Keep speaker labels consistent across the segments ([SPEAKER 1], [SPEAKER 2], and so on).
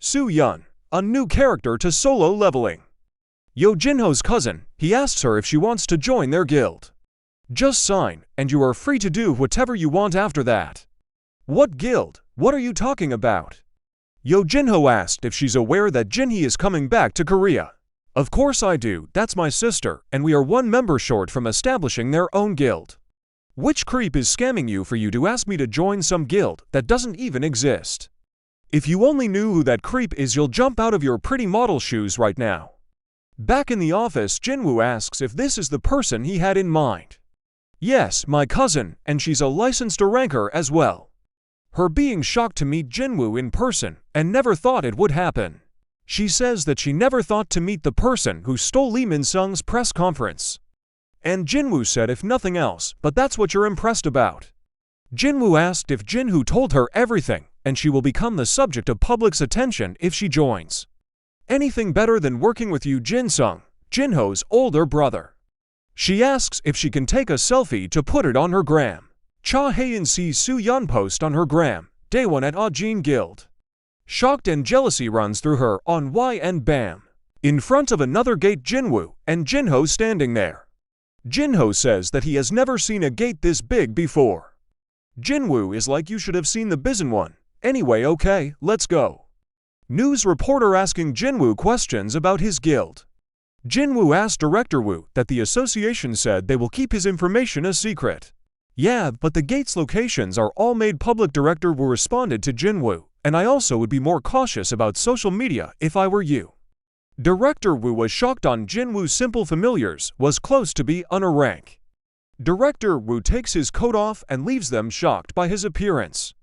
[SPEAKER 1] Soo-yeon, a new character to Solo Leveling. Yo Jinho's cousin, he asks her if she wants to join their guild. Just sign, and you are free to do whatever you want after that. What guild? What are you talking about? Yo Jinho asked if she's aware that Jinhee is coming back to Korea. Of course I do, that's my sister, and we are one member short from establishing their own guild. Which creep is scamming you for you to ask me to join some guild that doesn't even exist? If you only knew who that creep is, you'll jump out of your pretty model shoes right now. Back in the office, Jinwoo asks if this is the person he had in mind. Yes, my cousin, and she's a licensed ranker as well. Her being shocked to meet Jinwoo in person and never thought it would happen. She says that she never thought to meet the person who stole Lee Min-sung's press conference. And Jinwoo said if nothing else, but that's what you're impressed about. Jinwoo asked if Jinho told her everything, and she will become the subject of public's attention if she joins. Anything better than working with you, Jin-sung, Jinho's older brother. She asks if she can take a selfie to put it on her gram. Hae-in sees Soo-yeon post on her gram, day 1 at AHJIN Guild. Shocked and jealousy runs through her on why and bam. In front of another gate, Jinwoo and Jinho standing there. Jinho says that he has never seen a gate this big before. Jinwoo is like, you should have seen the Bizen one. Anyway, okay, let's go. News reporter asking Jinwoo questions about his guild. Jinwoo asked Director Woo that the association said they will keep his information a secret. Yeah, but the gate's locations are all made public. Director Woo responded to Jinwoo, and I also would be more cautious about social media if I were you. Director Woo was shocked on Jinwoo's simple familiars was close to be on a rank. Director Woo takes his coat off and leaves them shocked by his appearance.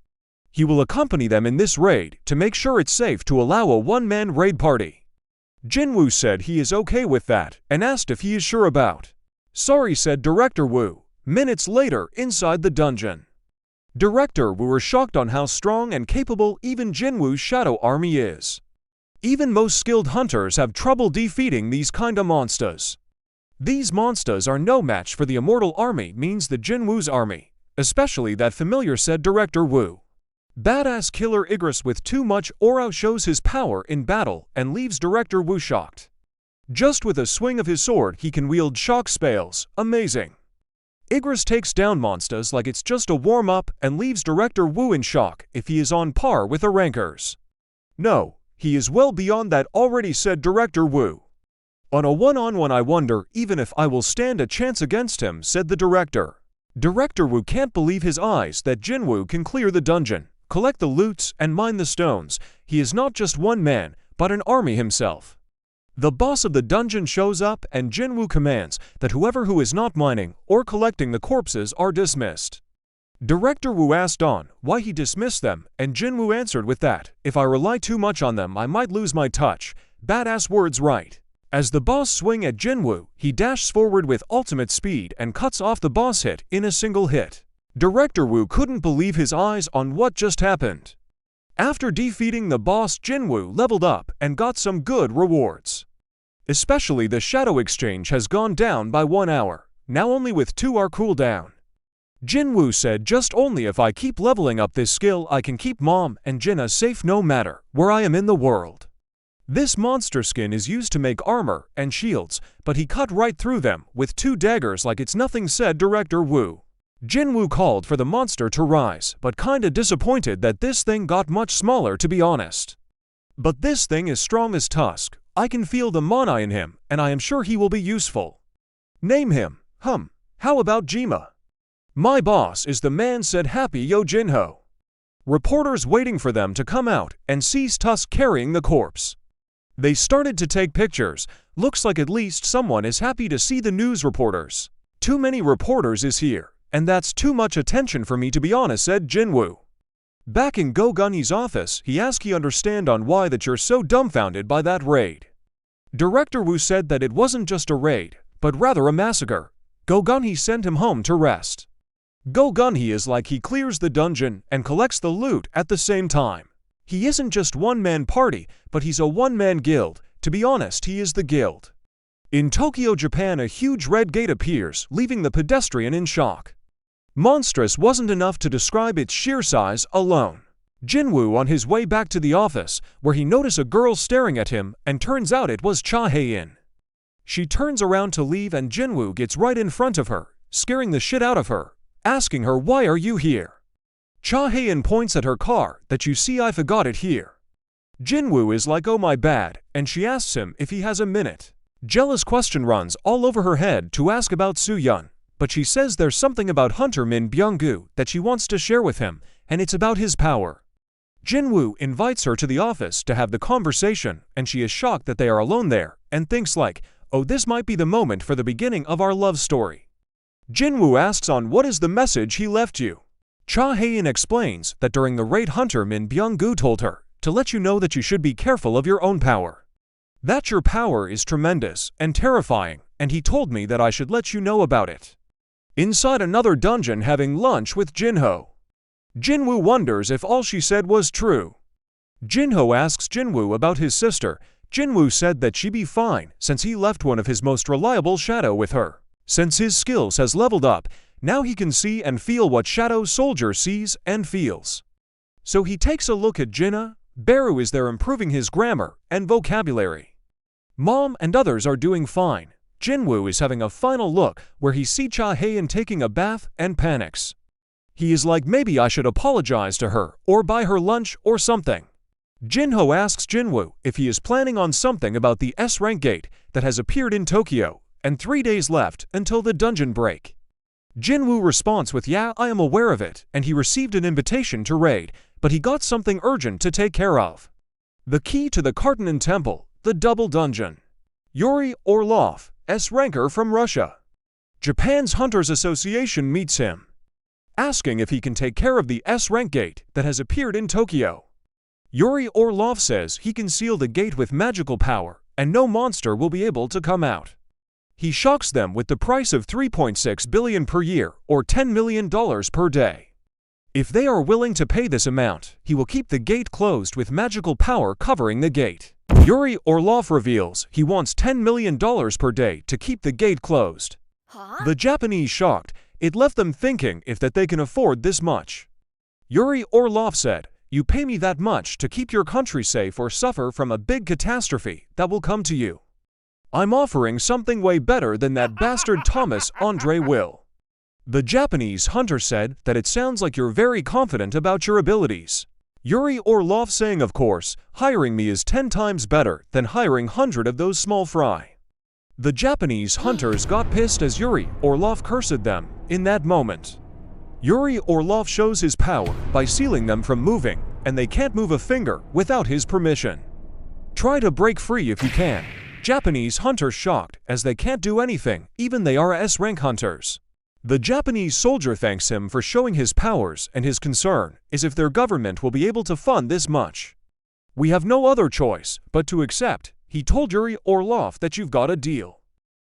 [SPEAKER 1] He will accompany them in this raid to make sure it's safe to allow a one-man raid party. Jinwoo said he is okay with that and asked if he is sure about. Sorry, said Director Woo. Minutes later, inside the dungeon. Director Woo was shocked on how strong and capable even Jinwoo's shadow army is. Even most skilled hunters have trouble defeating these kinda monsters. These monsters are no match for the immortal army, means the Jinwoo's army, especially that familiar, said Director Woo. Badass killer Igris with too much aura shows his power in battle and leaves Director Woo shocked. Just with a swing of his sword he can wield shock spells, amazing. Igris takes down monsters like it's just a warm-up and leaves Director Woo in shock if he is on par with the rankers. No, he is well beyond that already, said Director Woo. On a one-on-one I wonder even if I will stand a chance against him, said the director. Director Woo can't believe his eyes that Jinwoo can clear the dungeon, collect the loots, and mine the stones. He is not just one man, but an army himself. The boss of the dungeon shows up and Jinwoo commands that whoever who is not mining or collecting the corpses are dismissed. Director Woo asked on why he dismissed them, and Jinwoo answered with that, if I rely too much on them I might lose my touch. Badass words, right? As the boss swing at Jinwoo, he dashes forward with ultimate speed and cuts off the boss hit in a single hit. Director Woo couldn't believe his eyes on what just happened. After defeating the boss, Jinwoo leveled up and got some good rewards. Especially the shadow exchange has gone down by 1 hour, now only with 2 hour cooldown. Jinwoo said just only if I keep leveling up this skill I can keep Mom and Jinna safe no matter where I am in the world. This monster skin is used to make armor and shields, but he cut right through them with 2 daggers like it's nothing, said Director Woo. Jinwoo called for the monster to rise, but kinda disappointed that this thing got much smaller, to be honest. But this thing is strong as Tusk. I can feel the mana in him, and I am sure he will be useful. Name him. How about Jima? My boss is the man, said happy Yo Jinho. Reporters waiting for them to come out and sees Tusk carrying the corpse. They started to take pictures. Looks like at least someone is happy to see the news reporters. Too many reporters is here, and that's too much attention for me, to be honest, said Jinwoo. Back in Go Gunhee's office, he asked he understand on why that you're so dumbfounded by that raid. Director Woo said that it wasn't just a raid, but rather a massacre. Go Gunhee sent him home to rest. Go Gunhee is like he clears the dungeon and collects the loot at the same time. He isn't just one-man party, but he's a one-man guild. To be honest, he is the guild. In Tokyo, Japan, a huge red gate appears, leaving the pedestrian in shock. Monstrous wasn't enough to describe its sheer size alone. Jinwoo on his way back to the office, where he noticed a girl staring at him, and turns out it was hae-in. She turns around to leave and Jinwoo gets right in front of her, scaring the shit out of her, asking her, "Why are you here?" hae-in points at her car, "That you see I forgot it here." Jinwoo is like, "Oh my bad," and she asks him if he has a minute. Jealous question runs all over her head to ask about Soo-yeon, but she says there's something about Hunter Byung-GU that she wants to share with him, and it's about his power. Jinwoo invites her to the office to have the conversation, and she is shocked that they are alone there, and thinks like, "Oh, this might be the moment for the beginning of our love story." Jinwoo asks on what is the message he left you. hae-in explains that during the raid Hunter Byung-GU told her to let you know that you should be careful of your own power. That your power is tremendous and terrifying, and he told me that I should let you know about it. Inside another dungeon having lunch with Jinho. Jinwoo wonders if all she said was true. Jinho asks Jinwoo about his sister. Jinwoo said that she'd be fine since he left one of his most reliable shadow with her. Since his skills has leveled up, now he can see and feel what Shadow Soldier sees and feels. So he takes a look at Jinna. Beru is there improving his grammar and vocabulary. Mom and others are doing fine. Jinwoo is having a final look where he sees hae-in taking a bath and panics. He is like, maybe I should apologize to her or buy her lunch or something. Jinho asks Jinwoo if he is planning on something about the S-rank gate that has appeared in Tokyo, and 3 days left until the dungeon break. Jinwoo responds with, "Yeah, I am aware of it," and he received an invitation to raid, but he got something urgent to take care of. The key to the Kartanen Temple, the double dungeon. Yuri Orlov, S-ranker from Russia. Japan's Hunters Association meets him, asking if he can take care of the S-rank gate that has appeared in Tokyo. Yuri Orlov says he can seal the gate with magical power, and no monster will be able to come out. He shocks them with the price of 3.6 billion per year, or $10 million per day. If they are willing to pay this amount, he will keep the gate closed with magical power covering the gate. Yuri Orlov reveals he wants $10 million per day to keep the gate closed.
[SPEAKER 2] Huh?
[SPEAKER 1] The Japanese shocked. It left them thinking if that they can afford this much. Yuri Orlov said, "You pay me that much to keep your country safe or suffer from a big catastrophe that will come to you. I'm offering something way better than that bastard Thomas Andre will." The Japanese hunter said that it sounds like you're very confident about your abilities. Yuri Orlov saying, "Of course, hiring me is 10 times better than hiring 100 of those small fry." The Japanese hunters got pissed as Yuri Orlov cursed them in that moment. Yuri Orlov shows his power by sealing them from moving, and they can't move a finger without his permission. Try to break free if you can. Japanese hunters shocked as they can't do anything, even they are S-rank hunters. The Japanese soldier thanks him for showing his powers, and his concern is if their government will be able to fund this much. "We have no other choice but to accept," he told Yuri Orlov, "that you've got a deal."